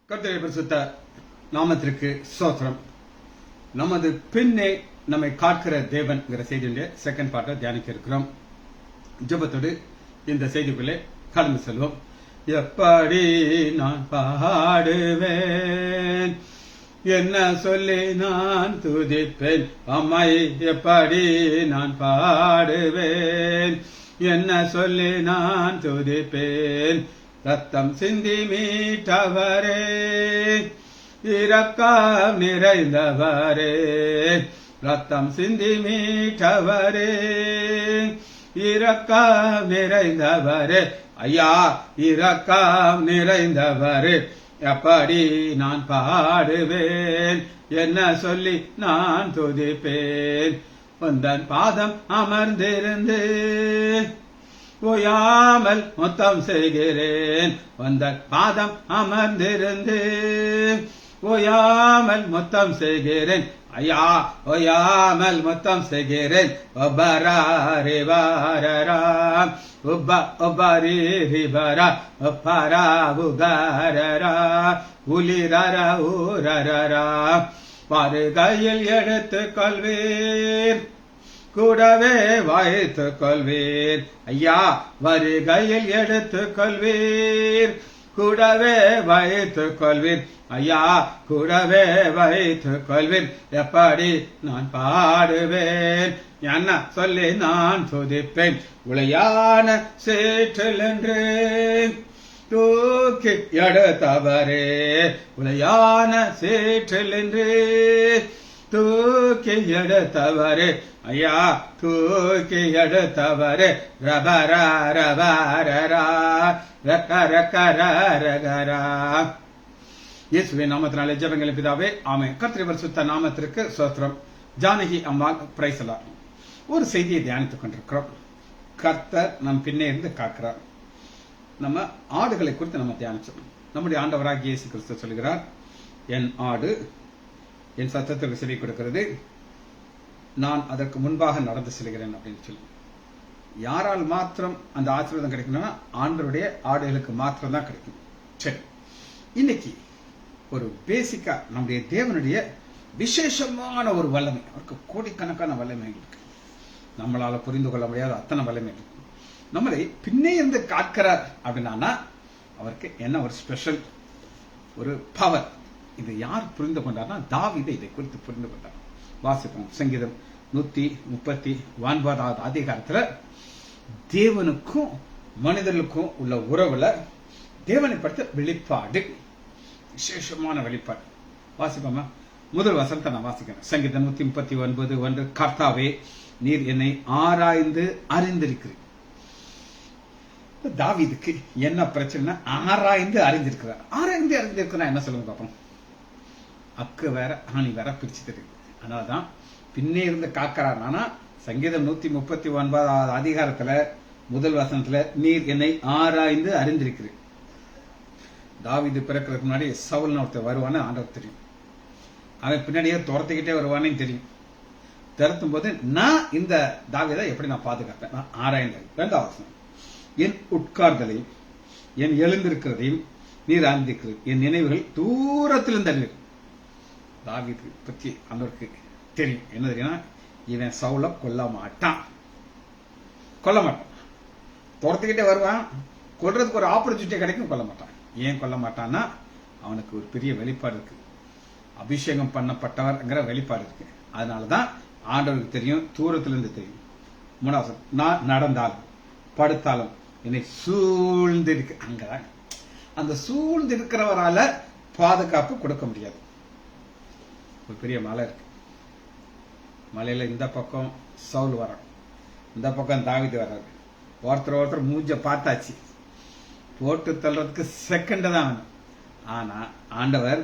கர்த்தருடைய பரிசுத்த நாமத்திற்கு ஸ்தோத்திரம். நமது பின்னே நம்மை காக்கிற தேவன் செய்தியுடைய செகண்ட் பார்ட்டை தியானிக்க இருக்கிறோம். ஜெபத்தோடு இந்த செய்திக்குள்ளே கடந்து செல்வோம். எப்படி நான் பாடுவேன், என்ன சொல்லி நான் துதிப்பேன், அம்மை எப்படி நான் பாடுவேன், என்ன சொல்லி நான் துதிப்பேன். ரத்தம் சிந்தி மீட்டவரே, இரக்கம் நிறைந்தவரே, ரத்தம் சிந்தி மீட்டவரே, இரக்கம் நிறைந்தவரே, ஐயா இரக்கம் நிறைந்தவரே, எப்படி நான் பாடுவேன், என்ன சொல்லி நான் துதிப்பேன். உந்தன் பாதம் அமர்ந்திருந்து ஓயாமல் முத்தம் செய்கிறேன், உந்தன் பாதம் அமர்ந்திருந்து ஓயாமல் முத்தம் செய்கிறேன், ஐயா ஓயாமல் முத்தம் செய்கிறேன். ஒபராரிவாரரா ஒபரிரிபரா ஒப்பரா உகரரா உலிரர ஊரரா வருகையில் எடுத்துக் கொள்வீர், கூடவே வைத்துக் கொள்வீர், ஐயா வருகையில் எடுத்துக் கொள்வீர், கூடவே வைத்துக் கொள்வீர், ஐயா கூடவே வைத்துக் கொள்வீர். எப்படி நான் பாடுவேன், என்ன சொல்லி நான் துதிப்பேன். உளையான சேற்றில் என்று தூக்கி எடுத்தவரே, உளையான சேற்றில் என்று தூக்கி எடுத்தவரே, ஐயா தூக்கி எடுத்தவரே. ரபரா ரபரரா ரக்க ரக்க ரகரா. இயேசுவின் நாமத்தினாலே ஜெபங்களை பிதாவே, ஆமென். கர்த்தருடைய பரிசுத்த நாமத்திற்கு ஸ்தோத்திரம். ஜானகி அம்மாள் பிரைஸ் எல்லாம். ஒரு செய்தியை தியானித்துக் கொண்டிருக்கிறோம். கர்த்தர் நம் பின்னே இருந்து காக்கிறார். நம்ம ஆடுகளை குறித்து நம்ம தியானிச்சோம். நம்முடைய ஆண்டவராகிய இயேசு கிறிஸ்து சொல்கிறார், என் ஆடு என் சத்தத்திற்கு செவி கொடுக்கிறது, நான் அதற்கு முன்பாக நடந்து செல்கிறேன் அப்படின்னு சொல்லி. யாரால் மாத்திரம் அந்த ஆசீர்வாதம் கிடைக்கணும்னா ஆண்டவருடைய ஆடுகளுக்கு மாத்திரம் தான் கிடைக்கும். சரி, இன்னைக்கு ஒரு பேசிக்கா நம்முடைய தேவனுடைய விசேஷமான ஒரு வல்லமை, அவருக்கு கோடிக்கணக்கான வல்லமை இருக்கு. நம்மளால புரிந்து கொள்ள முடியாத அத்தனை வல்லமை இருக்கு. நம்மளை பின்னே இருந்து காக்கிறார் அப்படின்னா அவருக்கு என்ன ஒரு ஸ்பெஷல் ஒரு பவர். இது யார் புரிந்து கொண்டார்னா தாவீது இதை குறித்து புரிந்து கொண்டார். வாசிப்போம். சங்கீதம் 139 அதிகாரத்துல தேவனுக்கும் மனிதர்களுக்கும் உள்ள உறவுல தேவனை படுத்த வெளிப்பாடு, விசேஷமான வெளிப்பாடு. வாசிப்போமா? முதல் வசனத்தை நான் வாசிக்கிறேன். சங்கீதம் 139:1. கர்த்தாவே, நீர் என்னை ஆராய்ந்து அறிந்திருக்கிறீர். தாவீதுக்கு என்ன பிரச்சனை? ஆராய்ந்து அறிந்திருக்கிறார். ஆராய்ந்து அறிந்திருக்கிறார் என்ன சொல்லுங்க பாப்போம். அக்கு வேற ஆணி வேற பிரிச்சு தெரியுது. அதனாலதான் பின்னே இருந்து காக்கிறார். ஆனா சங்கீதம் 139 அதிகாரத்துல முதல் வசனத்துல நீர் என்னை ஆராய்ந்து அறிந்திருக்கிறீர். தாவீது பிறக்கிறதுக்கு முன்னாடி சவுல்னு ஒருத்தர் வருவான்னு ஆண்டவர் தெரியும். அவன் பின்னாடியே துரத்துக்கிட்டே வருவானு தெரியும். திறத்தும் போது நான் இந்த தாவீதை எப்படி நான் பாதுகாப்பேன், நான் ஆராய்ந்தேன். 2வது வசனம், என் உட்கார்தலையும் என் எழுந்திருக்கிறதையும் நீர் அறிந்திருக்கிறீர், என் நினைவுகள் தூரத்திலிருந்து அறிவீர். தாவீது பற்றி அவருக்கு தெரியும். என்ன தெரியும்னா, இவன் சவுல கொல்ல மாட்டான், துரத்துக்கிட்டே வருவான், கொல்றதுக்கு ஒரு ஆப்பர்ச்சுனிட்டி கிடைக்கும், கொல்ல மாட்டான். ஏன் கொல்ல மாட்டான்னா அவனுக்கு ஒரு பெரிய வெளிப்பாடு இருக்கு, அபிஷேகம் பண்ணப்பட்டவர்ங்கிற வெளிப்பாடு இருக்கு. அதனாலதான் ஆண்டவருக்கு தெரியும், தூரத்திலிருந்து தெரியும். 3வது, நான் நடந்தாலும் படுத்தாலும் என்னை சூழ்ந்து இருக்கு. அங்கதான் அந்த சூழ்ந்து இருக்கிறவரால பாதுகாப்பு கொடுக்க முடியாது. ஒரு பெரிய மலை இருக்கு, மலையில இந்த பக்கம் சவுல் வரான், இந்த பக்கம் தாவீது வர்றாரு. ஒருத்தர் மூஞ்ச பார்த்தாச்சு, போட்டு தள்ளுறதுக்கு செகண்ட் தான். ஆனா ஆண்டவர்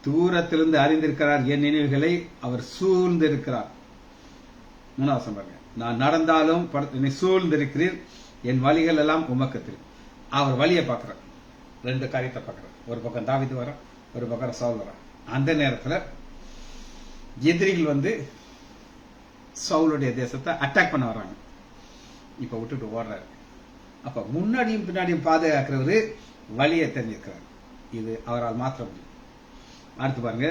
தூரத்திலிருந்து அறிந்திருக்கிறார், என் நினைவுகளை அவர் சூழ்ந்து இருக்கிறார். 3வது பாருங்க, நான் நடந்தாலும் என்னை சூழ்ந்திருக்கிறீர், என் வழிகள் எல்லாம் உமக்கு தெரியும். அவர் வழியை பார்க்கிறார். 2 காரியத்தை பார்க்கிறார். ஒரு பக்கம் தாவீது வர, ஒரு பக்கம் சவுல் வர. அந்த நேரத்தில் எதிரிகள் சவுலுடைய தேசத்தை அட்டாக் பண்ண வர்றாங்க. இப்ப விட்டுட்டு ஓடுறாரு. அப்ப முன்னாடியும் பின்னாடியும் பாதுகாக்கிறவரு வழியை தெரிஞ்சிருக்கிறார். இது அவரால் மாற்ற முடியும். அடுத்து பாருங்க,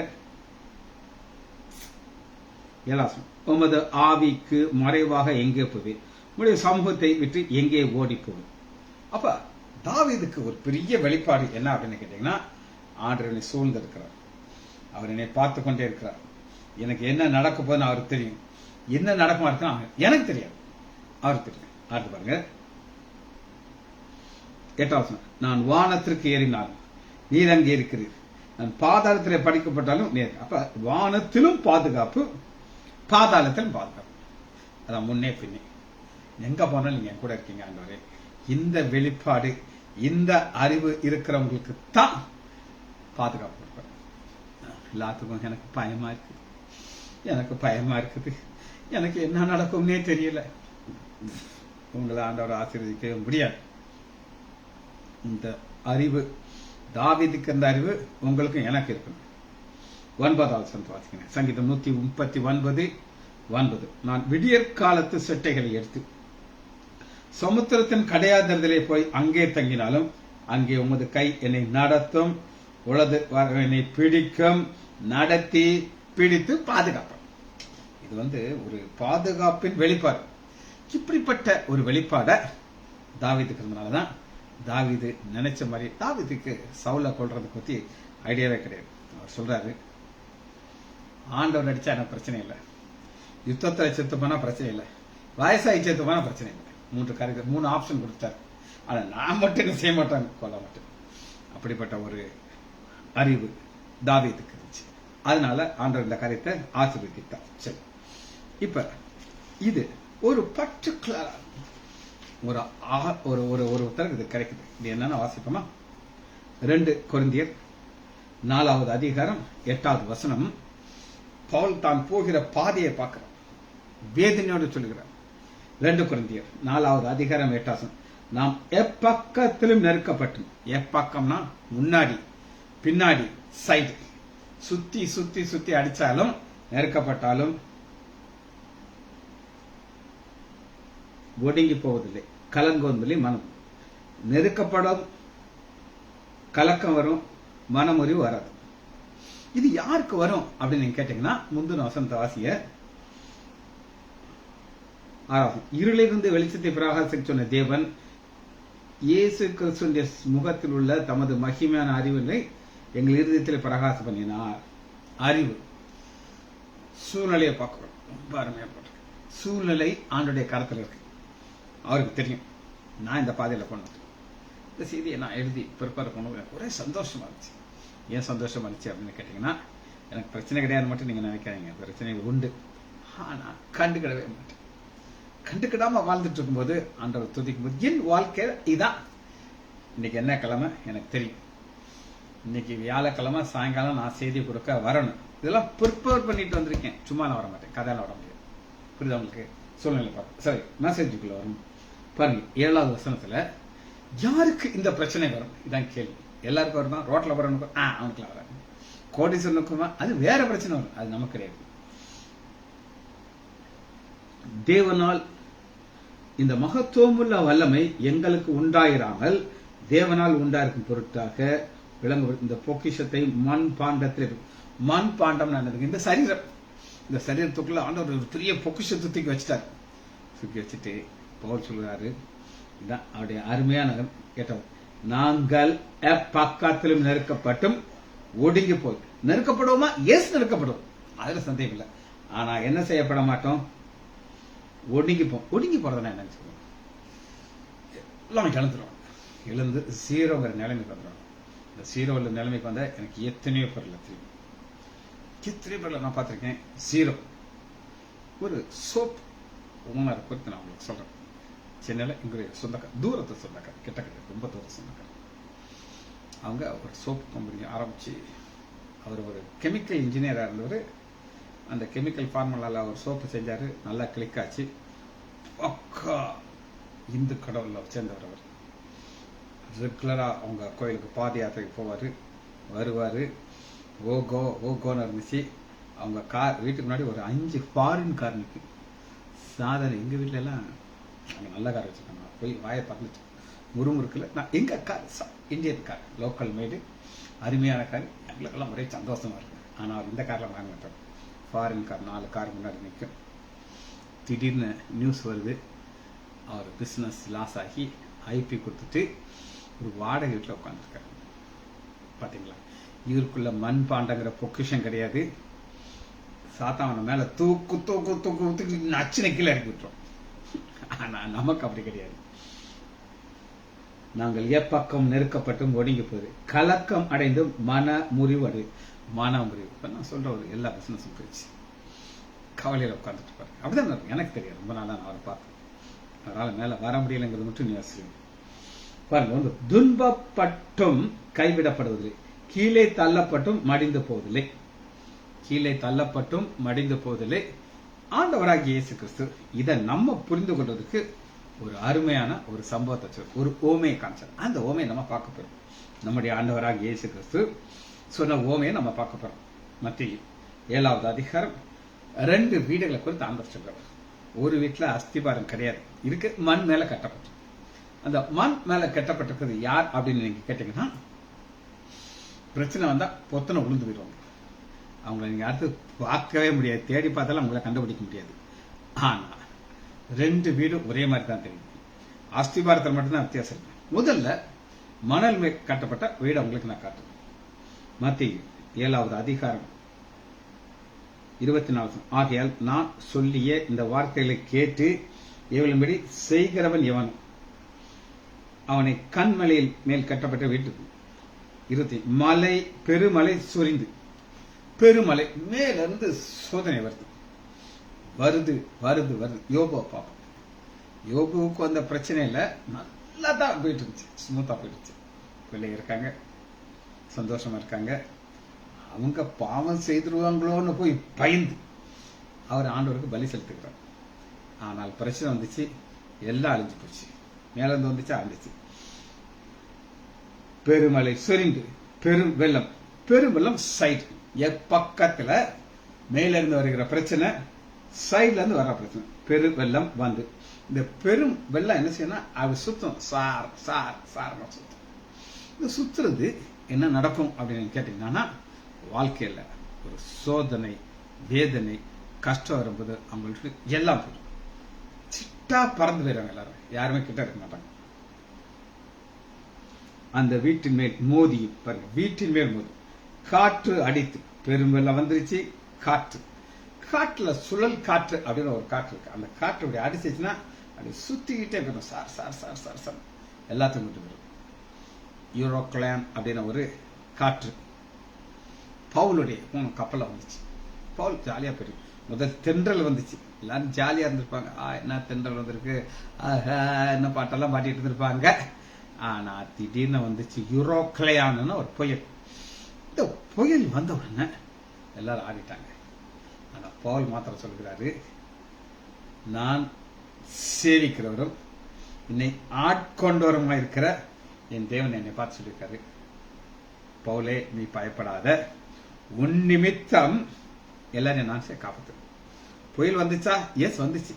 7 உமது ஆவிக்கு மறைவாக எங்கே போவேன், உங்களுடைய சமூகத்தை விட்டு எங்கே ஓடி போவேன். அப்ப தாவீதுக்கு ஒரு பெரிய வெளிப்பாடு என்ன அப்படின்னு கேட்டீங்கன்னா, ஆண்டவர் என்னை சூழ்ந்து இருக்கிறார், அவர் என்னை பார்த்து கொண்டே இருக்கிறார், எனக்கு என்ன நடக்க போதுன்னு அவருக்கு தெரியும், என்ன நடக்குமா இருக்குன்னு எனக்கு தெரியாது, அவருக்கு தெரியும். அடுத்து பாருங்க 8 நான் வானத்திற்கு ஏறினாலும் நீர் அங்கே இருக்கிறீர், நான் பாதாளத்திலே படிக்கப்பட்டாலும் நேர். அப்ப வானத்திலும் பாதுகாப்பு, பாதாளத்திலும் பாதுகாப்பு. அதான் முன்னே பின்னே எங்க போனாலும் நீங்க என் கூட இருக்கீங்க ஆண்டவரே. இந்த வெளிப்பாடு, இந்த அறிவு இருக்கிறவங்களுக்கு தான் பாதுகாப்பு கொடுப்பாரு. எல்லாத்துக்கும் எனக்கு பயமா இருக்குது, எனக்கு பயமா இருக்குது, எனக்கு என்ன நடக்கும்னே தெரியல. உங்களை ஆண்டவர் ஆசீர்வதிக்க முடியாது. இந்த அறிவு தாவீதுக்கு அந்த அறிவு உங்களுக்கும் எனக்கு இருக்கணும். 9 வாசிக்கிறேன். சங்கீதம் 139:9. நான் விடியற் காலத்து செட்டைகளை எடுத்து சமுத்திரத்தின் கடையாதரத்திலே போய் அங்கே தங்கினாலும் அங்கே உமது கை என்னை நடத்தும், உளது என்னை பிடிக்கும், நடத்தி பிடித்து பாதுகாப்பேன். இது ஒரு பாதுகாப்பின் வெளிப்பாடு. இப்படிப்பட்ட ஒரு வெளிப்பாட தாவீதுக்கு இருந்தனாலதான் தாவீது நினைச்ச மாதிரி, தாவீதுக்கு சவுலை கொல்றதை பத்தி ஐடியாவே கிடையாது. அவர் சொல்றாரு, ஆண்டவர் அடிச்சா எனக்கு பிரச்சனை இல்லை, யுத்தத்துல செத்து போனா பிரச்சனை இல்லை, வயசாகி செத்து போனா பிரச்சனை இல்லை. 3 ஆப்ஷன் கொடுத்தாரு. ஆனா நான் மட்டும் என்ன செய்ய மாட்டேன், கொல்ல மாட்டேன். அப்படிப்பட்ட ஒரு அறிவு தாவீதுக்கு இருந்துச்சு. அதனால ஆண்டவர் இந்த காரியத்தை ஆசீர்வதித்தார். சரி, இப்ப இது ஒரு பர்டிகுலர் ஒருத்தருக்கு இது கிடைக்குது. இது என்னன்னு வாசிப்போமா? 2 கொரிந்தியர் 4:8. பவுல் தான் போகிற பாதையை பார்க்கிறார், வேதனையோடு சொல்லுகிறார். 2 கொரிந்தியர் 4:8. நாம் எப்பக்கத்திலும் நெருக்கப்பட்டும், எப்பக்கம்னா முன்னாடி பின்னாடி சைடு, சுத்தி சுத்தி சுத்தி அடிச்சாலும் நெருக்கப்பட்டாலும் ஒடுங்கி போவதில்லை, கலங்கோந்தில்லை மனம். நெருக்கப்படும், கலக்கம் வரும், மனமுறிவு வராது. இது யாருக்கு வரும் அப்படின்னு நீங்க கேட்டீங்கன்னா, முந்தின வசனத்தை வாசிய 6. இருளிலிருந்து வெளிச்சத்தை பிரகாசிக்க சொன்ன தேவன் இயேசு கிறிஸ்துவின் முகத்தில் உள்ள தமது மகிமையான அறிவினை எங்கள் இருதயத்தில் பிரகாச பண்ணினார். அறிவு, சூழ்நிலையை பார்க்கிறோம், ரொம்ப அருமையா போட்டிருக்கு. சூழ்நிலை ஆண்டுடைய கருத்தில் இருக்கு, அவருக்கு தெரியும். நான் இந்த பாதையில போனது, இந்த செய்தியை நான் எழுதி ப்ரிப்பேர் பண்ணுவேன். எனக்கு ஒரே சந்தோஷமா இருந்துச்சு. ஏன் சந்தோஷமா இருந்துச்சு அப்படின்னு கேட்டீங்கன்னா, எனக்கு பிரச்சனை கிடையாது மட்டும் நீங்க நினைக்காதீங்க, பிரச்சனைகள் உண்டு. ஆனா கண்டுக்கிடவே மாட்டேன். கண்டுக்கிடாம வாழ்ந்துட்டு இருக்கும்போது ஆண்டவர் துதிக்கும் போது என் வாழ்க்கை இதான். இன்னைக்கு என்ன கிழமை எனக்கு தெரியும், இன்னைக்கு வியாழக்கிழமை சாயங்காலம் நான் செய்தி கொடுக்க வரணும். இதெல்லாம் ப்ரிப்பேர் பண்ணிட்டு வந்திருக்கேன், சும்மா நான் வர மாட்டேன், கதையெல்லாம் வர முடியாது. புரியுது உங்களுக்கு? சூழ்நிலை பார்க்க சரி, மெசேஜுக்குள்ள வரும் பாருங்க. 7வது வசனத்துல யாருக்கு இந்த பிரச்சனை வரும், இதான் கேள்வி. எல்லாருக்கும் வருமா? ரோட்ல வரவனுக்கும் அவனுக்குலாம் வராது. கோடீஸ்வரனுக்குமா? அது வேற பிரச்சனை வரும், அது நமக்கு கிடையாது. தேவனால் இந்த மகத்துவமுள்ள வல்லமை எங்களுக்கு உண்டாயிராமல் தேவனால் உண்டாயிருக்கும் பொருட்டாக விளங்கு இந்த பொக்கிஷத்தை மண் பாண்டத்தில், மண் பாண்டம் இந்த சரீரம், இந்த சரீரத்துக்குள்ள ஆண்டவர் ஒரு பெரிய பொக்கிஷத்தை தூக்கி வச்சுட்டார். தூக்கி வச்சுட்டு பவுல் சொல்கிறாரு, இதான் அவருடைய அருமையான கேட்டவர், நாங்கள் எப்பக்கத்திலும் நெருக்கப்பட்டும் ஒடுங்கி போய். நெருக்கப்படுவோமா? எஸ், நெருக்கப்படும், அதுல சந்தேகம் இல்லை. ஆனா என்ன செய்யப்பட மாட்டோம், ஒடுங்கிப்போம். ஒடுங்கி போறதுனா என்ன சொல்லுவோம், எல்லாம் இழந்துருவாங்க, இழந்து 0ங்கிற நிலைமைக்கு வந்துடுவாங்க. இந்த 0 நிலைமைக்கு வந்தா எனக்கு எத்தனையோ பேர்ல தெரியும், எத்தனையோ பேர்ல நான் பார்த்திருக்கேன் 0. ஒரு சோப் ஓனர் குறித்து நான் உங்களுக்கு சொல்றேன். சென்னையில் எங்களுடைய சொந்தக்கார், தூரத்து சொந்தக்கார், கிட்டத்தட்ட ரொம்ப தூர சொந்தக்கார். அவங்க ஒரு சோப் கம்பெனி ஆரம்பிச்சு, அவர் ஒரு கெமிக்கல் இன்ஜினியராக இருந்தவர். அந்த கெமிக்கல் ஃபார்முலாவில் அவர் சோப்பு செஞ்சாரு, நல்லா கிளிக் ஆச்சு. பக்கா இந்து கடவுளில் சேர்ந்தவர் அவர். ரெகுலரா அவங்க கோயிலுக்கு பாத யாத்திரைக்கு போவார், வருவார். ஓகோன்னு இருந்துச்சு. அவங்க கார் வீட்டுக்கு முன்னாடி ஒரு 5 ஃபாரின் கார் நிற்கு. சாதாரண எங்கள் வீட்டில எல்லாம் அங்கே நல்ல கார் வச்சுருக்காங்க. போய் வாயை பார்த்துச்சு, முறுமுறுக்கல. நான் எங்க கார் இந்தியன் கார், லோக்கல் மேடு, அருமையான கார். எங்களுக்கெல்லாம் ஒரே சந்தோஷமா இருக்கு. ஆனால் இந்த கார்ல வாங்க மாட்டோம். ஃபாரின் கார் 4 கார் முன்னாடி நிற்கும். திடீர்னு நியூஸ் வருது, அவர் பிஸ்னஸ் லாஸ் ஆகி ஐபி கொடுத்துட்டு ஒரு வாடகை வீட்டில் உட்காந்துருக்காரு. பார்த்தீங்களா, இவருக்குள்ள மண் பாண்டங்கிற பொக்கிஷம் கிடையாது. சாத்தாவன மேல தூக்கு தூக்கு தூக்கு தூக்கி நச்சு கீழே இறக்கி விட்டுரும். ஆனா நமக்கு அப்படி கிடையாது. நாங்கள் எப்பக்கம் நெருக்கப்பட்டும் ஒடுங்கி போகுது, கலக்கம் அடைந்தும் மன முறிவு நான் சொல்ற ஒரு எல்லா பிசினஸும் போயிடுச்சு. கவலையில உட்கார்ந்துட்டு இருப்பாரு. அப்படிதான் எனக்கு தெரியாது. ரொம்ப நாளா நான் அவரை பார்த்தேன். அதனால மேல வர முடியலைங்கிறது மட்டும் நீ யோசிக்கணும். பாருங்க, துன்பப்பட்டும் கைவிடப்படுவதில்லை, கீழே தள்ளப்பட்டும் மடிந்து போவதில்லை. கீழே தள்ளப்பட்டும் மடிந்து போவதில்லை. ஆண்டவராகிய இயேசு கிறிஸ்து இதை நம்ம புரிந்து கொள்வதற்கு ஒரு அருமையான ஒரு சம்பவத்தை, ஒரு ஓமையை காமிச்சார். அந்த ஓமையை நம்ம பார்க்க போறோம். நம்முடைய ஆண்டவராகிய இயேசு கிறிஸ்து சொன்ன ஓமையை நம்ம பார்க்க போறோம். மத்திய 7வது அதிகாரம் 2 வீடுகளை குறித்து ஆண்டவர் சொல்றார். ஒரு வீட்டுல அஸ்திபாரம் கிடையாது, இருக்கு, மண் மேல கட்டப்பட்டு. அந்த மண் மேல கட்டப்பட்டிருக்கிறது யார் அப்படின்னு நீங்க கேட்டீங்கன்னா, பிரச்சனை வந்தா பொத்தனை உளுந்து போயிடுவாங்க. அவங்களை நீங்க அடுத்து பார்க்கவே முடியாது, தேடி பார்த்தாலும் அவங்கள கண்டுபிடிக்க முடியாது. ஆனா 2 வீடும் ஒரே மாதிரி தான் தெரியும். அஸ்திபாரத்தில் மட்டும்தான் வித்தியாசம் இருக்கு. முதல்ல மணல் மேல் கட்டப்பட்ட வீடு அவங்களுக்கு நான் காட்டுறேன். மத்திய 7வது அதிகாரம் 24. ஆகையால் நான் சொல்லிய இந்த வார்த்தைகளை கேட்டு இவளின்படி செய்கிறவன் எவன், அவனை கண்மலையில் மேல் கட்டப்பட்ட வீட்டுக்கு இருத்தி மலை பெருமலை சொரிந்து, பெருமலை மேலிருந்து சோதனை வருது வருது வருது வருது. யோபுவை பார்ப்போம். யோபுவுக்கு அந்த பிரச்சனை இல்லை, நல்லா தான் போயிட்டு இருந்துச்சு, ஸ்மூத்தா போயிடுச்சு. பிள்ளைங்க இருக்காங்க, சந்தோஷமா இருக்காங்க. அவங்க பாவம் செய்திருவாங்களோன்னு போய் பயந்து அவர் ஆண்டவருக்கு பலி செலுத்துகிறார். ஆனால் பிரச்சனை வந்துச்சு, எல்லாம் அழிஞ்சு போச்சு. மேலிருந்து வந்துச்சு, அழிஞ்சிச்சு. பெருமலை சொரிந்து பெரும் வெள்ளம், பெரும் வெள்ளம் சைடு பக்கத்துல மேல இருந்து வருகிற பிரச்சனை, சைட்ல இருந்து வர்ற பிரச்சனை. பெரு வெள்ளம் வந்து இந்த பெரும் வெள்ளம் என்ன செய்யணும், அது சுத்தம், சார் சார் சார் சுத்தம். இது சுத்துறது என்ன நடக்கும் அப்படின்னு கேட்டீங்கன்னா, வாழ்க்கையில ஒரு சோதனை, வேதனை, கஷ்டம் வரும்போது அவங்களுக்கு எல்லாம் போயிடும். சிட்டா பறந்து போயிடுவாங்க. எல்லாரும் யாருமே கிட்ட இருக்க மாட்டாங்க. அந்த வீட்டின் மேல் மோதி பாருங்க, வீட்டின் மேல் மோதி காற்று அடித்து, பெரும் வெள்ளம் வந்துருச்சு. காற்று, காற்றுல சுழல் காற்று அப்படின்னு ஒரு காற்று இருக்கு. அந்த காற்று அப்படி அடிச்சிச்சுன்னா அப்படி சுத்திக்கிட்டே போயிடும். Sir sir sir sir sir எல்லாத்தையும் கொண்டு போயிடும். யூரோக்லான் அப்படின்னு ஒரு காற்று பவுலுடைய கப்பலை வந்துச்சு. பவுல் ஜாலியா போயிருக்கு. முதல் தென்றல் வந்துச்சு, எல்லாரும் ஜாலியா இருந்திருப்பாங்க. என்ன தென்றல் வந்திருக்கு, என்ன பாட்டெல்லாம் பாடிட்டு இருந்திருப்பாங்க. ஆனா திடீர்னு வந்துச்சு யூரோக்லையான்னு ஒரு புயல். இந்த புயல் வந்த உடனே எல்லாரும் ஆடிட்டாங்க. ஆனா பவுல் மாத்திரம் சொல்கிறாரு, நான் சேவிக்கிறவரும் என்னை ஆட்கொண்டவருமா இருக்கிற என் தேவன் என்னை பார்த்து சொல்லியிருக்காரு, பவுலே நீ பயப்படாத, உன் நிமித்தம் எல்லாரும் நான் காப்பாத்து. புயல் வந்துச்சா? எஸ் வந்துச்சு.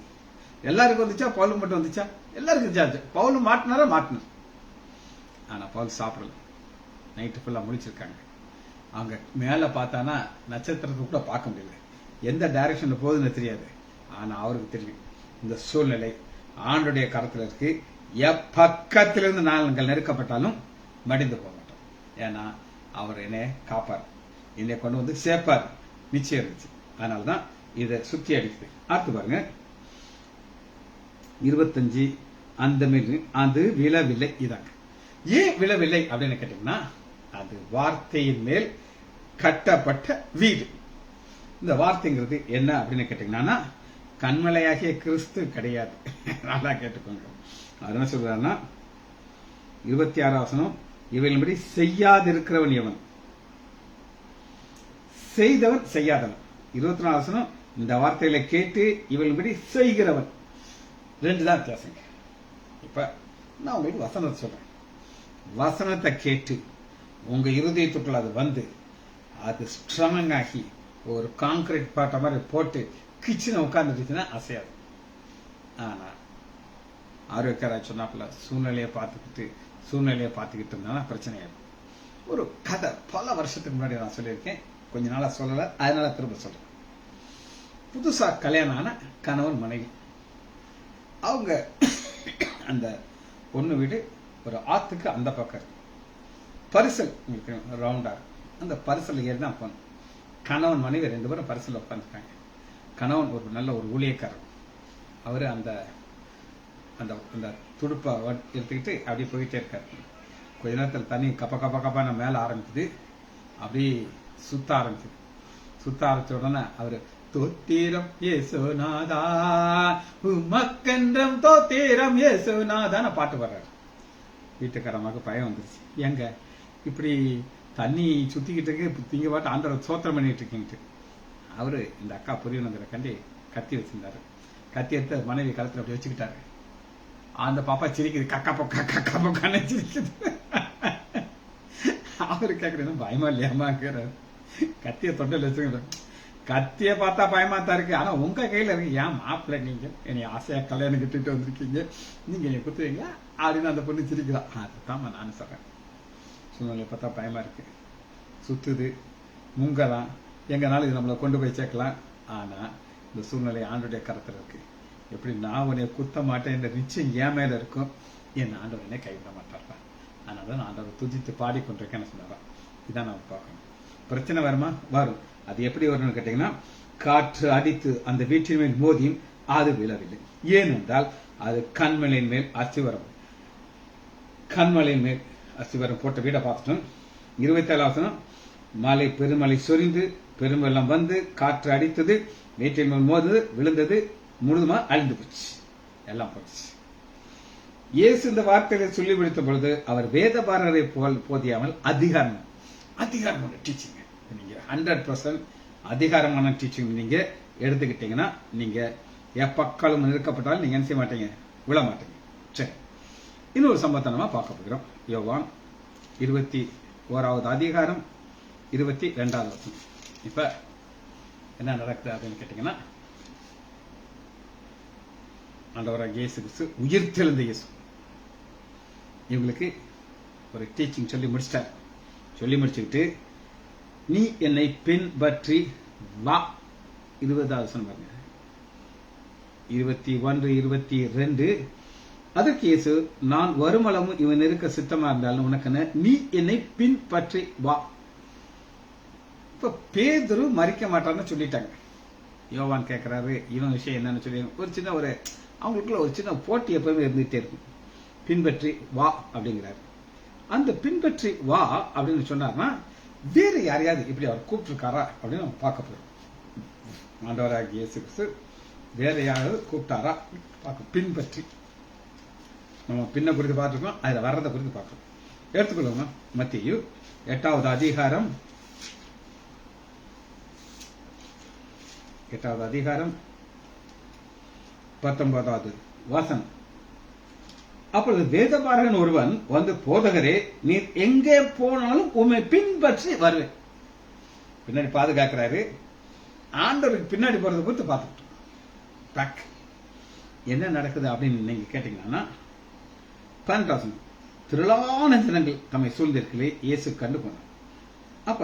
எல்லாருக்கும் வந்துச்சா? பவுலும் மட்டும் வந்துச்சா? எல்லாருக்கும் சார்ஜ். பவுலும் மாட்டினாரா? மாட்டினார். ஆனா பவுல் சாப்பிடல. நைட்டு ஃபுல்லா முடிச்சிருக்காங்க. அவங்க மேல பார்த்தானா நட்சத்திரத்தை கூட பார்க்க முடியல, எந்த டைரக்ஷன்ல போகுதுன்னு தெரியாது. ஆனா அவருக்கு தெரியும் இந்த சூழ்நிலை ஆண்டுடைய கரத்துல இருக்கு. எப்பக்கத்திலிருந்து நாங்கள் நெருக்கப்பட்டாலும் மடிந்து போக மாட்டோம். ஏன்னா அவர் என்னை காப்பார், என்னை கொண்டு வந்து சேர்ப்பார், நிச்சயம் இருந்துச்சு. அதனாலதான் இதை சுத்தி அடிக்குது. அடுத்து பாருங்க 25. அந்த மீன் அது விழவில்லை. இதாங்க ஏன் விழவில்லை அப்படின்னு கேட்டீங்கன்னா, அது வார்த்தையின் மேல் கட்டப்பட்ட வீடு. இந்த வார்த்தைங்கிறது என்ன அப்படின்னு கேட்டீங்கன்னா, கண்மலையாகிய கிறிஸ்து கிடையாது. நல்லா கேட்டுக்கோங்க. அது என்ன சொல்றாருன்னா 26 வசனம், இவையின்படி செய்யாதிருக்கிறவன் எவன், செய்தவன் செய்யாதவன். 24 வசனம், இந்த வார்த்தைகளை கேட்டு இவள்படி செய்கிறவன். 2 தான் வித்தியாசங்க. இப்ப நான் உங்களுக்கு வசனத்தை சொல்றேன். வசனத்தை கேட்டு உங்க இருதயத்துக்குள்ள அது வந்து அது ஸ்ட்ராங் ஆகி ஒரு கான்கிரீட் பாட்ட மாதிரி போட்டு கிச்சனை உட்கார்ந்துருச்சுன்னா அசையாது. ஆனா ஆரோக்கியராஜ் சொன்னாப்புல சூழ்நிலையை பார்த்துக்கிட்டு இருந்தா பிரச்சனை ஆகும். ஒரு கதை பல வருஷத்துக்கு முன்னாடி நான் சொல்லியிருக்கேன், கொஞ்ச நாளா சொல்லல, அதனால திரும்ப சொல்றேன். புதுசா கல்யாணம் ஆன கணவன் மனைவி, அவங்க அந்த பொண்ணு வீடு ஒரு ஆத்துக்கு அந்த பக்கம் பரிசல் ரவுண்டா, அந்த பரிசல் ஏறி தான் போன கணவன் மனைவி 2 பேரும் பரிசல் உட்காந்துருக்காங்க. கணவன் ஒரு நல்ல ஒரு ஊழியக்காரர், அவரு அந்த அந்த அந்த துடுப்பை எடுத்துக்கிட்டு அப்படியே போயிட்டே இருக்காரு. கொஞ்ச நேரத்தில் தண்ணி கப்பான மேல ஆரம்பிக்குது, அப்படியே சுத்த ஆரம்பிச்ச உடனே அவரு தோத்திரம் ஏசுநாதா உமக்கென்றம் தோத்திரம் ஏசுநாதான பாட்டு பாடுறாரு. வீட்டுக்காரமாக பயம் வந்துருச்சு, எங்க இப்படி தண்ணி சுத்திக்கிட்டு இருக்கு, நீங்க பாட்டு ஆண்டவரை சோத்திரம் பண்ணிட்டு இருக்கீங்க. அவரு இந்த அக்கா புரியணுங்கிற கண்டி கத்தி வச்சிருந்தாரு. கத்தி எடுத்து மனைவி கழுத்துல அப்படி வச்சுக்கிட்டாரு. அந்த பாப்பா சிரிக்குது, கக்கா பொக்கான்னு சிரிக்குது. அவரு கேக்குறது பயமா இல்லையாமாங்கிறாரு. கத்திய தொண்டல் வச்சுக்கிற, கத்திய பார்த்தா பயமா தான் இருக்கு, ஆனா உங்க கையில இருக்கு. ஏன் மாப்பிள்ள நீங்க என்னை ஆசையா கல்யாணம் கட்டிட்டு வந்திருக்கீங்க, நீங்க என்னை குத்துவீங்க அப்படின்னு அந்த பொண்ணு சிரிக்கிறான். அதுதான் நானும் சொல்றேன், சூழ்நிலையை பார்த்தா பயமா இருக்கு, சுத்துது, முங்கலாம், எங்கனாலும் இது நம்மளை கொண்டு போய் சேர்க்கலாம். ஆனா இந்த சூழ்நிலை ஆண்டுடைய கருத்துல இருக்கு. எப்படி நான் உன்னை குத்த மாட்டேன் என்ற நிச்சயம் என் மேல இருக்கும், என் ஆண்டவர் என்னை கைவிட மாட்டார்ப்பா. அதனால நான் ஆண்டவர் துதித்து பாடிக்கொண்டிருக்கேன்னு சொன்னாரா. இதான் நம்ம பார்க்கணும். பிரச்சனை வருமா? வரும். அது எப்படி வரும்னு கேட்டீங்கன்னா, காற்று அடித்து அந்த வீட்டின் மேல் மோதியும் அது விழவில்லை. ஏனென்றால் அது கண்மலையின் மேல் அஸ்திவரம், கண்மலையின் மேல் அஸ்திவரம் போட்ட வீடை பார்த்துட்டோம். 27 மலை பெருமலை சொரிந்து பெருமெல்லாம் வந்து காற்று அடித்தது, வீட்டின் மேல் மோது விழுந்தது, முழுதுமா அழிந்து போச்சு, எல்லாம் போச்சு. இயேசு இந்த வார்த்தைகளை சொல்லி முடித்த பொழுது அவர் வேதபாரரை போதியாமல் அதிகாரமான டீச்சிங், நீங்க 100% அதிகாரமான டீச்சிங் நீங்க எடுத்துக்கிட்டீங்கன்னா, நீங்க எப்பக்காலும் நிற்கப்பட்டாலும் நீங்க என்ன செய்ய மாட்டீங்க, விழ மாட்டீங்க. சரி, இன்னொரு சம்பவத்தை நம்ம பார்க்க போகிறோம். யோவான் 21வது அதிகாரம் 22வது வசனம். இப்ப என்ன நடக்குது அப்படின்னு கேட்டீங்கன்னா, ஆண்டவராகிய இயேசு கிறிஸ்து உயிர்த்தெழுந்த இயேசு இவங்களுக்கு ஒரு டீச்சிங் சொல்லி முடிச்சிட்டார். சொல்லி முடிச்சுக்கிட்டு, நீ என்னை பின்பற்றி வா, 20வது வசனம் பாருங்க, 21, 22. அதற்கு இயேசு, நான் வருமளவும் இவன் இருக்க சித்தமா இருந்தாலும் உனக்கு நீ என்னை பின்பற்றி வா. இப்ப பேதுரு மறிக்க மாட்டான்னு சொல்லிட்டாங்க. யோவான் கேட்கிறாரு, இவன் விஷயம் என்னன்னு சொல்லி ஒரு சின்ன ஒரு அவங்களுக்குள்ள ஒரு சின்ன போட்டி எப்பவுமே இருந்துகிட்டே இருக்கும். பின்பற்றி வா அப்படிங்கிறாரு. அந்த பின்பற்றி வா அப்படின்னு சொன்னார்னா வேற யாரையாவது இப்படி அவர் கூப்பிட்டுருக்காரா அப்படின்னு நம்ம பார்க்க போறோம். ஆண்டவராகிய இயேசு கிறிஸ்து வேற யாராவது கூப்பிட்டாரா பார்க்க. பின்பற்றி நம்ம பின்ன குறித்து பார்த்துருக்கோம், அதுல வர்றதை குறித்து பார்க்கணும். எடுத்துக்கொள்ளுங்க, மத்தேயு 8வது அதிகாரம் 19வது வசனம். அப்பொழுது வேதபாரகன் ஒருவன் வந்து, போதகரே, நீர் எங்கே போனாலும் உண்மை பின்பற்றி வருவேன். பின்னாடி பாதுகாக்கிறாரு. ஆண்டவருக்கு பின்னாடி போறதை குறித்து பார்த்துக்கிட்டோம். என்ன நடக்குது அப்படின்னு நீங்க கேட்டீங்கன்னா, 12 திரளான ஜனங்கள் தம்மை சூழ்ந்திருக்கலே இயேசு கண்டு போனார். அப்ப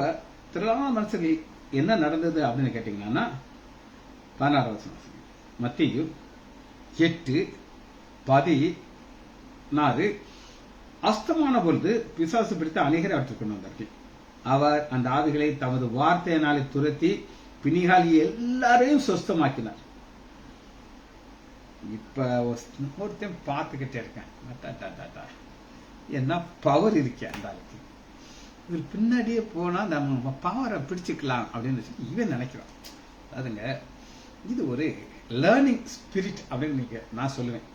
திரளான மனுஷர்கள் என்ன நடந்தது அப்படின்னு கேட்டீங்கன்னா, 16 மத்தேயு 8:14. அஸ்தமான பொழுது பிசாசு பிடித்த அநேகரை அவற்றை கொண்டு வந்தார்கள். அவர் அந்த ஆவிகளை தமது வார்த்தையினாலே துரத்தி பிணிகாலி எல்லாரையும் சொஸ்தமாக்கினார். இப்ப ஒருத்தையும் பார்த்துக்கிட்டே இருக்கேன், என்ன பவர் இருக்கேன் அந்த ஆளுக்கு. இவர் பின்னாடியே போனா நம்ம பவரை பிடிச்சுக்கலாம் அப்படின்னு இவன் நினைக்கிறான். அதுங்க இது ஒரு லேர்னிங் ஸ்பிரிட் அப்படின்னு நீங்க நான் சொல்லுவேன்.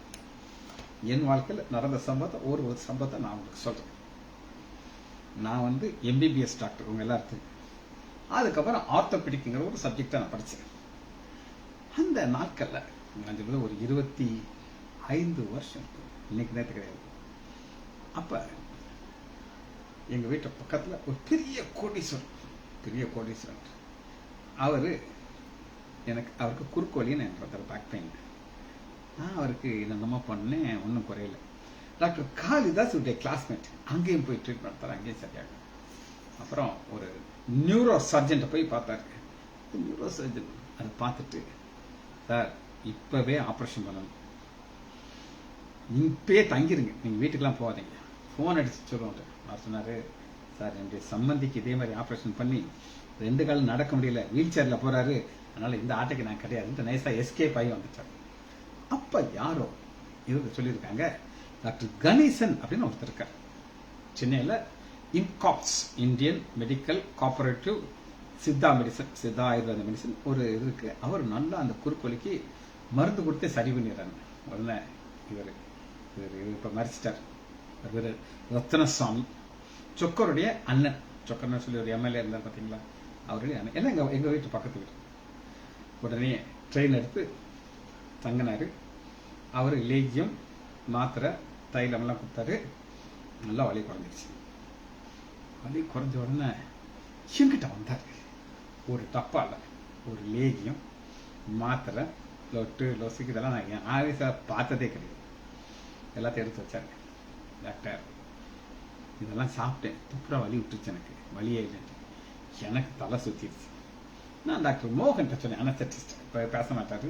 என் வாழ்க்கையில் நடந்த சம்பவத்தை ஒரு சம்பவத்தை நான் உங்களுக்கு சொல்றேன். நான் எம்பிபிஎஸ் டாக்டர் உங்க எல்லாருக்கும். அதுக்கப்புறம் ஆர்த்தோபெடிக்ங்கிற ஒரு சப்ஜெக்டை நான் படித்தேன். அந்த நாட்களில் ஒரு 25 வருஷம் இன்னைக்கு நேற்று கிடையாது. அப்ப எங்க வீட்டு பக்கத்துல ஒரு பெரிய கோடீஸ்வரன் அவருக்கு குறுக்கோலின்னு பேக் பெயின். நான் அவருக்கு என்னென்னமோ பண்ணேன், ஒன்றும் குறையல. டாக்டர் காளிதாஸ் உடைய கிளாஸ்மேட், அங்கேயும் போய் ட்ரீட்மெண்ட் எடுத்தார், அங்கேயும் சரியாகும். அப்புறம் ஒரு நியூரோ சர்ஜன்ட்ட போய் பார்த்தாரு. நியூரோ சர்ஜன் அதை பார்த்துட்டு, சார் இப்பவே ஆப்ரேஷன் பண்ணணும், இப்பயே தங்கிருங்க, நீங்க வீட்டுக்கெல்லாம் போகாதீங்க, ஃபோன் அடிச்சு சொல்லுவோம். அவர் சொன்னாரு, சார் என்னுடைய சம்பந்திக்கு இதே மாதிரி ஆப்ரேஷன் பண்ணி 2 காலம் நடக்க முடியல, வீல் சேர்ல போறாரு, அதனால இந்த ஆட்டைக்கு நான் கிடையாது, நைஸா எஸ்கேப் ஆகி வந்துட்டார். அப்ப யாரோ இவங்க சொல்லியிருக்காங்க, டாக்டர் கணேசன் அப்படின்னு ஒருத்தர் இருக்கார் சென்னையில, இன்காப்ஸ் Indian medical cooperative Siddha medicine, Siddha Ayurveda medicine ஒரு இருக்கு. அவர் நல்லா அந்த குறுக்கொலிக்கு மருந்து கொடுத்தே சரி பண்ணிடுறாங்க. உடனே இவர் இப்ப மறிச்சிட்டார். இவர் ரத்னசாமி, சொக்கருடைய அண்ணன். சொக்கர்னு சொல்லி ஒரு எம்எல்ஏ இருந்தார் பாத்தீங்களா, அவருடைய அண்ணன். எல்லாம் எங்க வீட்டு பக்கத்து வீட்டு. உடனே ட்ரெயின் எடுத்து தங்கினாரு. அவரு லேகியம், மாத்திரை, தைலம் எல்லாம் கொடுத்தாரு. நல்லா வலி குறைஞ்சிருச்சு. வலி குறைஞ்ச உடனே என்கிட்ட வந்தாரு. ஒரு டப்பால ஒரு லேகியம், மாத்திரை, லொட்டு, லொசுக்கு இதெல்லாம் நான் என் ஆஃபீஸா பார்த்ததே கிடையாது. எல்லாத்தையும் எடுத்து வச்சாரு. டாக்டர் இதெல்லாம் சாப்பிட்டேன், துப்புரா வலி விட்டுருச்சு, எனக்கு வலியே இல்லை, எனக்கு தலை சுத்திடுச்சு. நான் டாக்டர் மோகன் சொன்னேன், அனஸ்தட்டிஸ்ட், இப்போ பேச மாட்டாரு.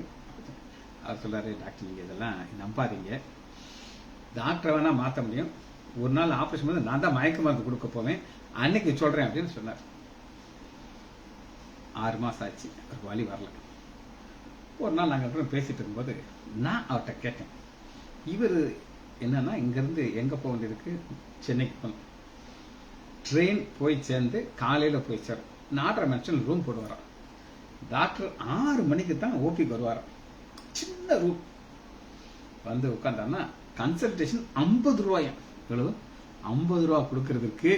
அவர் சொல்றாரு, டாக்டர் நீங்க இதெல்லாம் நம்பாதீங்க, டாக்டரை வேணா மாற்ற முடியும், ஒரு நாள் ஆபரேஷன் பண்ணி நான் தான் மயக்க மருந்து கொடுக்க போவேன், அன்னைக்கு சொல்றேன் அப்படின்னு சொன்னார். 6 மாசம் ஆச்சு, அவருக்கு வலி வரல. ஒரு நாள் நாங்கள் பேசிட்டு இருக்கும்போது நான் அவர்கிட்ட கேட்டேன், இவர் என்னன்னா இங்கிருந்து எங்க போக வேண்டியதுக்கு, சென்னைக்கு போகணும். ட்ரெயின் போய் சேர்ந்து காலையில போய் சேரும். 4:30 மணி ரூம் போடுவாராம். டாக்டர் 6 மணிக்கு தான் ஓபிக்கு வருவாராம். சின்ன ரூம் வந்து உட்காந்தாருன்னா கன்சல்டேஷன் 50 ரூபாயா. எவ்வளவு? 50 ரூபா கொடுக்கறதுக்கு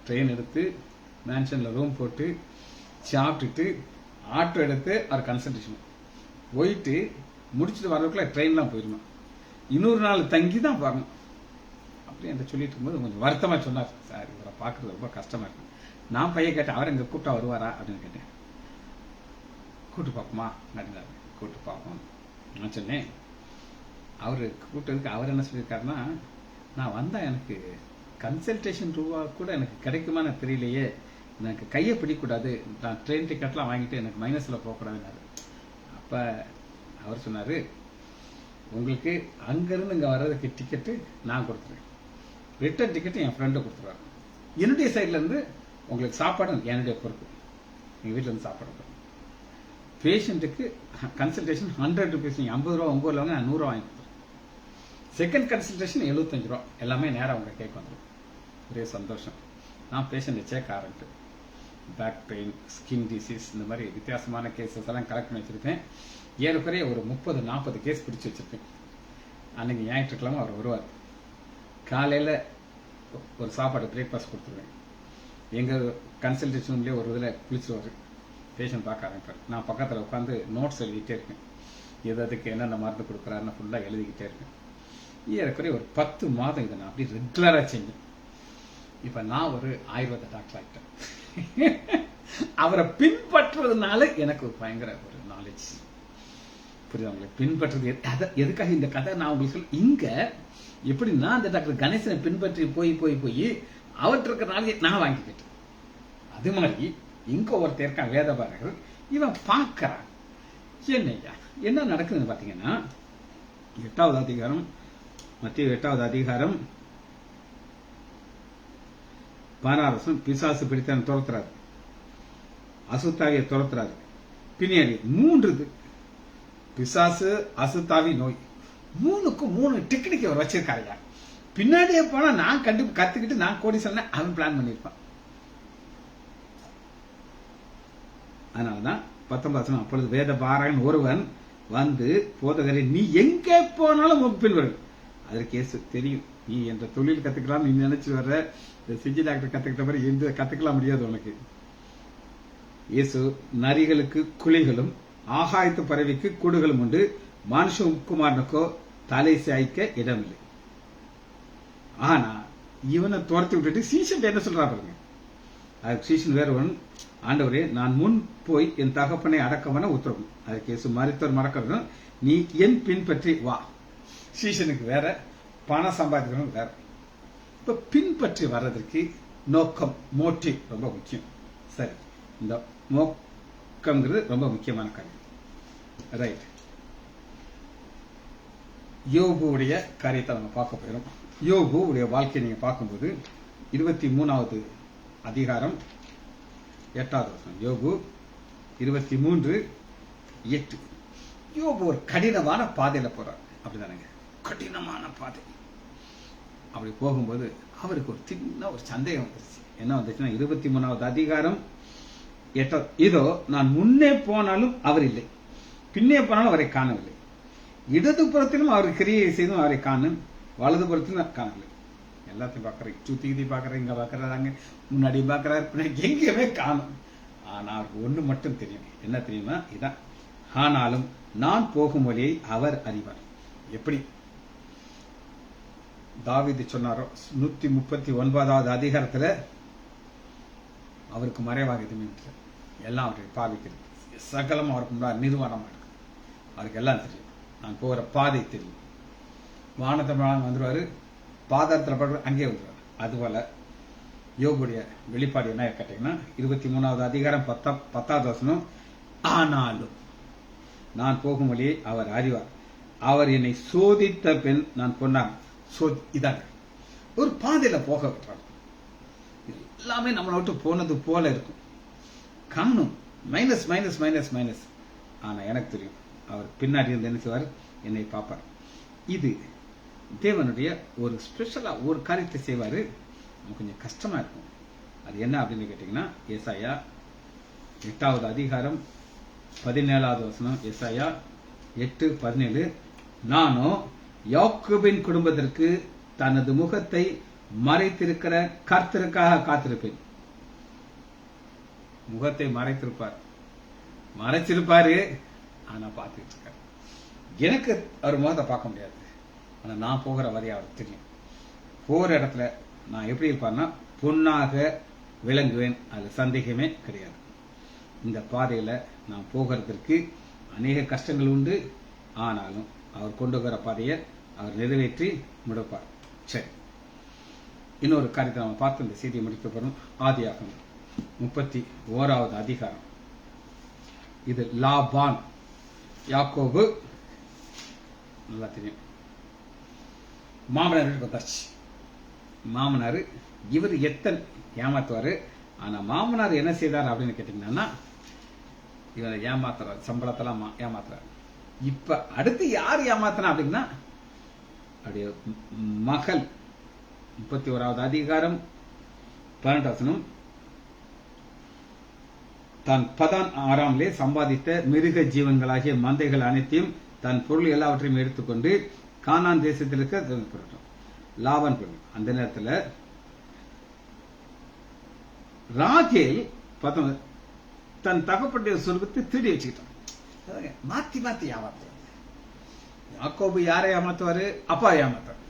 ட்ரெயின் எடுத்து மேன்ஷன்ல ரூம் போட்டு சாப்பிட்டுட்டு ஆட்டோ எடுத்து அவர் கன்சல்டேஷன் போயிட்டு முடிச்சுட்டு வரதுக்குள்ள ட்ரெயின்லாம் போயிடணும். இன்னொரு நாள் தங்கி தான் வரணும். அப்படி என்கிட்ட சொல்லிட்டு இருக்கும்போது கொஞ்சம் வருத்தமா சொன்னார், சார் இவரை பார்க்கறது ரொம்ப கஷ்டமா இருக்கு. நான் பையன் கேட்டேன், அவர் எங்க கூப்பிட்டா வருவாரா அப்படின்னு கேட்டேன். கூட்டு பார்ப்போமா அப்படின்னாரு. கூட்டு பார்ப்போம் நான் சொன்னேன். அவரு கூப்பிட்டதுக்கு அவர் என்ன சொல்லியிருக்காருன்னா, நான் வந்தா எனக்கு கன்சல்டேஷன் ரூபா கூட எனக்கு கிடைக்குமான்னு தெரியலையே, எனக்கு கையை பிடிக்கூடாது, நான் ட்ரெயின் டிக்கெட்லாம் வாங்கிட்டு எனக்கு மைனஸ்ல போகக்கூடாதுன்னாரு. அப்ப அவர் சொன்னாரு, உங்களுக்கு அங்கிருந்து இங்க வர்றதுக்கு டிக்கெட்டு நான் கொடுத்துருவேன், ரிட்டர்ன் டிக்கெட்டு என் ஃப்ரெண்டு கொடுத்துருவாரு, என்னுடைய சைட்ல இருந்து உங்களுக்கு சாப்பாடு என்னுடைய பொறுப்பு, எங்க வீட்டுல இருந்து சாப்பாடு. பேஷண்ட்டுக்கு கன்சல்டேஷன் 100 ருபீஸ், நீங்க 50 ரூபா உங்க ஊர்ல நான் 100 ரூபா வாங்கி கொடுத்துருவேன். செகண்ட் கன்சல்டேஷன் 75 ரூபா, எல்லாமே நேரம் உங்க கேட்க வந்துடும். ஒரே சந்தோஷம். நான் பேஷண்ட் செக் ஆரம்பிட்டு பேக் பெயின், ஸ்கின் டிசீஸ், இந்த மாதிரி வித்தியாசமான கேசஸ் எல்லாம் கலெக்ட் பண்ணி வச்சிருப்பேன். ஏறக்குறைய ஒரு 30-40 கேஸ் பிடிச்சு வச்சிருப்பேன். அன்னைக்கு ஞாயிற்றுக்கிழமை அவர் வருவார். காலையில ஒரு சாப்பாடு பிரேக்ஃபாஸ்ட் கொடுத்துருவேன். எங்க கன்சல்டேஷன் ரூம்லயே ஒரு இதுல குளிச்சுருவாரு. பேஷண்ட் பார்க்க ஆரம்பிப்பார். நான் பக்கத்துல உட்காந்து நோட்ஸ் எழுதிக்கிட்டே இருக்கேன். எதுக்கு என்னென்ன மருந்து கொடுக்குறாருன்னு ஃபுல்லா எழுதிக்கிட்டே இருக்கேன். ஏறக்குறைய ஒரு 10 மாதம் இதை நான் அப்படி ரெகுலரா செஞ்சேன். இப்ப நான் ஒரு ஆயுர்வேத டாக்டர் ஆகிட்டேன். அவரை பின்பற்றுறதுனால எனக்கு ஒரு பயங்கர ஒரு நாலேஜ் புரியுது. அவங்களை பின்பற்றுறது எதுக்காக இந்த கதை நான் உங்களுக்கு சொல்ல, இங்க எப்படி நான் அந்த டாக்டர் கணேசனை பின்பற்றி போய் போய் போய் அவர்கிட்ட இருக்கிற நாலேஜ் நான் வாங்கிக்கிட்டேன். அது மாதிரி இங்க ஒருத்தர் இருக்கான் வேதபாரகர், இவன் பார்க்கறான் என்னையா என்ன நடக்குதுன்னு பாத்தீங்கன்னா, 8வது அதிகாரம், மத்திய 8வது அதிகாரம் 16 வருஷம் பிசாசு பிடித்தவன் துரத்துறாரு, அசுத்தாவியை துரத்துறாரு. பின்னாடி 3 பிசாசு, அசுத்தாவி, நோய், 3க்கும் 3 டெக்னிக் அவர் வச்சிருக்காருயா. பின்னாடியே போனா நான் கத்துக்கிட்டு நான் கோடீஸ்வரன் அவன் பிளான் பண்ணிருப்பான். அதனாலதான் 19 அப்பொழுது வேத பாராயணன் ஒருவன் வந்து, போதகரை நீ எங்க போனாலும் பின்வரும். அதற்கு இயேசு தெரியும், நீ என்ற தொழில் கத்துக்கலாம் நீ நினைச்சு வர்ற, சிஜி டாக்டர் கத்துக்கிட்ட மாதிரி எந்த கத்துக்கலாம் முடியாது உனக்கு. இயேசு, நரிகளுக்கு குழிகளும் ஆகாயத்து பறவைக்கு கூடுகளும் உண்டு, மனுஷகுமாரனுக்கோ தலை சாய்க்க இடமில்லை. ஆனா இவனை துரத்தி விட்டுட்டு சீசன் என்ன சொல்றா பாருங்க, அதுக்கு சீசன் வேற ஒன்று, ஆண்டவரே நான் முன் போய் என் தகப்பனை அடக்கமான உத்தரவு. அதுக்கு இயேசு மரித்தோர் மறக்கிறது, நீ என் பின்பற்றி வா. சீசனுக்கு வேற, பணம் சம்பாதிக்கணும் வேற. இப்ப பின்பற்றி வர்றதுக்கு நோக்கம், மோட்டிவ் ரொம்ப முக்கியம். சரி, இந்த நோக்கம்ங்கிறது ரொம்ப முக்கியமான காரியம். ரைட், யோபுடைய காரியத்தை நம்ம பார்க்க போயிடும். யோபுடைய வாழ்க்கையை நீங்க பார்க்கும்போது 23வது அதிகாரம் 8வது வசனம். யோபு 23:8. யோபு ஒரு கடினமான பாதையில போறார், அப்படிதானங்க? கடினமான பாதை. அப்படி போகும்போது அவருக்கு ஒரு சின்ன ஒரு சந்தேகம் வந்துருச்சு. என்ன வந்துச்சுன்னா 23வது அதிகாரம் 8. இதோ நான் முன்னே போனாலும் அவர் இல்லை, பின்னே போனாலும் அவரை காணவில்லை, இடது புறத்திலும் அவர் கிரியை செய்தும் அவரை காணும், வலது புறத்திலும் காணவில்லை. எல்லாத்தையும் பாக்குறேன், சுத்தி கித்தி பாக்குறேன், இங்க பாக்குறாங்க, முன்னாடி பாக்குறாரு, எங்கேயுமே காணும். ஆனா அவருக்கு ஒண்ணு மட்டும் தெரியும். என்ன தெரியுமா? இதான், ஆனாலும் நான் போகும் வழியை அவர் அறிவார். எப்படி தாவீது சொன்னாரோ 139வது அதிகாரத்துல, அவருக்கு மறைவாக எதுவுமே இல்லை, எல்லாம் அவருக்கு பாவிக்கிறது, சகலம் அவருக்கு முன்னாடி நிர்வாணமா இருக்கு. அவருக்கு எல்லாம் தெரியும், நான் போகிற பாதை தெரியும். வானத்தமிழ் வந்துருவாரு, பாதாளத்தில் படுற அங்கே வந்துருவாரு. அதுபோல யோபுடைய வெளிப்பாடு என்ன கேட்டீங்கன்னா 23வது அதிகாரம் 10வது வசனம், ஆனாலும் நான் போகும் வழியை அவர் அறிவார், அவர் என்னை சோதித்த பின் நான் பொன்னான். இதாங்க ஒரு பாதையில போக விட்டார், எல்லாமே நம்மளை விட்டு போனது போல இருக்கும், காணும், மைனஸ் மைனஸ் மைனஸ் மைனஸ். ஆனா எனக்கு தெரியும், அவர் பின்னாடி இருந்து என்ன செய்வார், என்னை பார்ப்பார். இது தேவனுடைய ஒரு ஸ்பெஷலா ஒரு காரியத்தை செய்வாரு, கொஞ்சம் கஷ்டமா இருக்கும். அது என்ன அப்படின்னு கேட்டீங்கன்னா, ஏசாயா 8வது அதிகாரம் 17வது வசனம். ஏசாயா 8:17, நானோ யாக்கோபின் குடும்பத்திற்கு தனது முகத்தை மறைத்திருக்கிற கர்த்தருக்காக காத்திருப்பேன். முகத்தை மறைச்சிருப்பாரு, ஆனா பார்த்துட்டு இருக்காரு. எனக்கு அவர் முகத்தை பார்க்க முடியாது, ஆனா நான் போகிற வரைய அவருக்கு தெரியும். போகிற இடத்துல நான் எப்படி இருப்பார்னா, பொன்னாக விளங்குவேன், அது சந்தேகமே கிடையாது. இந்த பாதையில நான் போகிறதுக்கு அநேக கஷ்டங்கள் உண்டு, ஆனாலும் அவர் கொண்டு வர பாதையை அவர் நிறைவேற்றி முடிப்பார். சரி, இன்னொரு காரியத்தை நம்ம பார்த்து இந்த செய்தியை முடிக்க போறோம். ஆதியாகமம் 31வது அதிகாரம். இது லாபான், யாக்கோபு நல்லா தெரியும், மாமனார் வந்தாச்சு. மாமனார் இவர் எத்தனை ஏமாத்துவாரு, ஆனா மாமனார் என்ன செய்தார் அப்படின்னு கேட்டீங்கன்னா, இவரை ஏமாத்துறாரு, சம்பளத்தெல்லாம் ஏமாத்துறாரு. இப்ப அடுத்து யார் ஏமாத்தினா அப்படின்னா, அப்படியே மகள். 31வது அதிகாரம் 12வது வசனம், தான் 16 சம்பாதித்த மிருக ஜீவன்களாகிய மந்தைகள் அனைத்தையும் தன் பொருள் எல்லாவற்றையும் எடுத்துக்கொண்டு கானான் தேசத்தில் இருக்க லாபான் பொருள். அந்த நேரத்தில் ராகேல் தன் தகப்படைய சொர்க்கத்தை திருடி வச்சுக்கிட்டான். மாத்தி மாத்தி ஏமாத்துறாரு. யாக்கோபு யாரை ஏமாத்துவாரு? அப்பா ஏமாத்துவார்.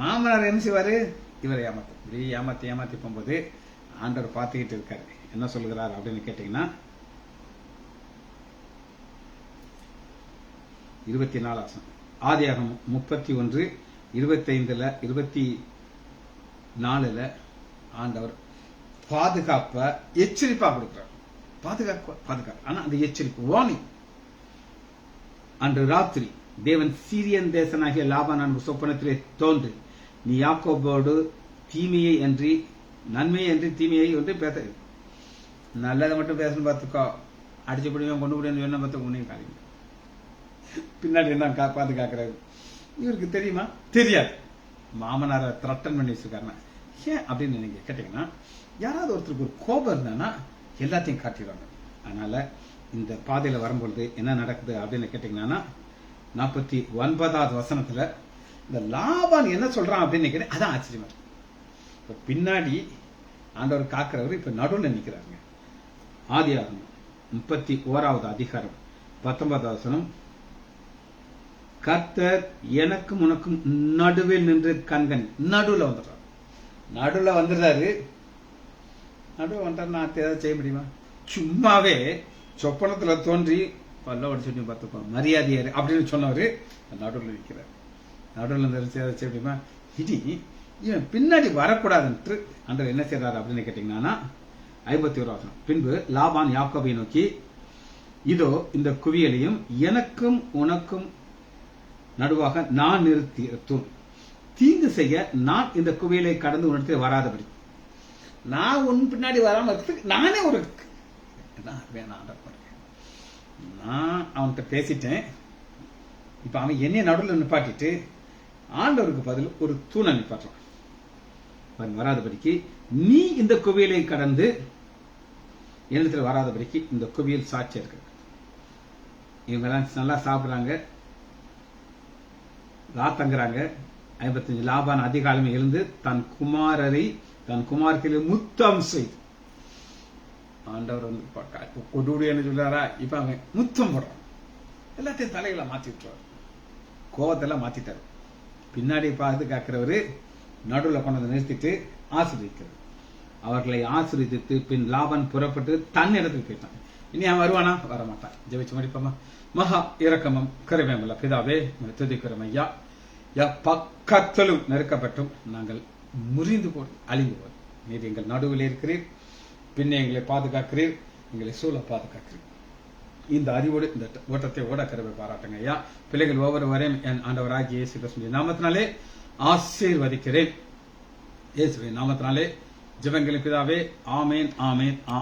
மாமனார் என்ன செய்வாரு? இவரை ஏமாத்து. இப்படி ஏமாத்தி ஏமாத்தி போகும்போது ஆண்டவர் பார்த்துக்கிட்டு இருக்காரு. என்ன சொல்லுகிறார் அப்படின்னு கேட்டீங்கன்னா, 24 ஆதியாகமம் 31:25 24 ஆண்டவர் பாதுகாப்ப எச்சரிப்பா கொடுக்கிறார். பாதுகாப்பு. ஆனா அந்த எச்சரிப்பு வார்னிங். அன்று ராத்திரி தேவன் சீரியன் தேசனாகிய லாபான் சொப்பனத்திலே தோன்றி, நீ யாக்கோபோடு தீமையை அன்றி நன்மையை அன்றி தீமையை ஒன்று பேச, நல்லதை மட்டும் பேசணும் பார்த்துக்கோ, அடிச்சு பிடிவேன் கொண்டு பிடிவேன் என்ன பார்த்து உன்னையும் காரியம். பின்னாடி என்ன பாதுகாக்கிறாரு இவருக்கு தெரியுமா? தெரியாது. மாமனாரை த்ரட்டன் பண்ணி வச்சிருக்காருன்னா ஏன் அப்படின்னு நீங்க கேட்டீங்கன்னா, யாராவது ஒருத்தருக்கு ஒரு கோபம் இருந்தானா எல்லாத்தையும் காட்டிடுவாங்க. அதனால இந்த பாதையில வரும்பொழுது என்ன நடக்குது அப்படின்னு கேட்டீங்கன்னா, 49வது வசனத்துல இந்த லாபான் என்ன சொல்றான் அப்படின்னு கேட்டேன். அதான் ஆச்சரியமா இருக்கு. இப்ப பின்னாடி ஆண்டவர் காக்கிறவர் இப்ப நடுவில் நிக்கிறாருங்க. ஆதியாகமம் 31வது அதிகாரம் 19வது வசனம், கர்த்தர் எனக்கும் உனக்கும் நடுவில் நின்று கண்கண். நடுவில் வந்துடுறாரு. நடுவில் வந்துட்டா நான் ஏதாவது செய்ய முடியுமா? சும்மாவே சொப்பனத்துல தோன்றி பல்ல உடச்சு பார்த்துப்போம் மரியாதையாரு அப்படின்னு சொன்னவரு நடுவில் நிற்கிறார். நடுவில் ஏதாவது செய்ய முடியுமா? இடி இவன் பின்னாடி வரக்கூடாதுன்ட்டு ஆண்டவர் என்ன செய்யறாரு அப்படின்னு கேட்டீங்கன்னா 51 பின்பு லாபான் யாக்கோபை நோக்கி, இதோ இந்த குவியலையும் எனக்கும் உனக்கும் நடுவாக நான் நிறுத்திய தூண், தீங்கு செய்ய நான் இந்த குவியலை கடந்து உன்னிடத்தில் வராதபடி நான் உன் பின்னாடி வராம நானே ஒரு வேணாம். நான் அவன்கிட்ட பேசிட்டேன். இப்ப அவன் என்னைய நடுவில் நிப்பாட்டிட்டு ஆண்டவருக்கு பதில் ஒரு தூணை நிப்பாட்டுறான். வராதபடிக்கு நீ இந்த குவியலை கடந்து என்னிடத்தில் வராதபடிக்கு இந்த குவியல் சாட்சி இருக்கு. இவங்க எல்லாம் நல்லா சாப்பிடுறாங்க, தங்குறாங்க. 55 லாபான் அதிகாலமே எழுந்து தன் குமாரத்திலே முத்தம் செய்து, ஆண்டவர் வந்து கொடு என்ன சொல்றாரா, இப்ப அவன் முத்தம் போடுறான். எல்லாத்தையும் தலைகளை மாத்தி விட்டுறாரு, கோவத்தெல்லாம் மாத்திட்டாரு. பின்னாடி பாதுகாக்கிறவரு நடுவில் கொண்டு வந்து நிறுத்திட்டு ஆசீர்வதிக்கிறது. அவர்களை ஆசீர்வதித்து பின் லாபான் புறப்பட்டு தன் இடத்துக்கு போயிட்டான். இனி அவன் வருவானா? வரமாட்டான். ஜெபிச்சு முடிப்போமா? மகா இரக்கமும் கருமையுள்ள பிதாவே, துதிக்கிறோம் ஐயா. பக்கத்திலும் நெருக்கப்பட்டும் நாங்கள் முறிந்து போய் அழிந்து போய் நீர் எங்கள் நடுவில் இருக்கிறீர், பின்ன எங்களை பாதுகாக்கிறீர், எங்களை சூழ பாதுகாக்கிறீர். இந்த அறிவோடு இந்த ஓட்டத்தை ஓட கருவை பாராட்டுங்க ஐயா. பிள்ளைகள் ஒவ்வொருவரையும் என் ஆண்டவராகிய இயேசு கிறிஸ்துவின் நாமத்தினாலே ஆசீர்வதிக்கிறேன். இயேசுவின் நாமத்தினாலே ஜெபங்களின் பிதாவே, ஆமேன் ஆமேன் ஆ.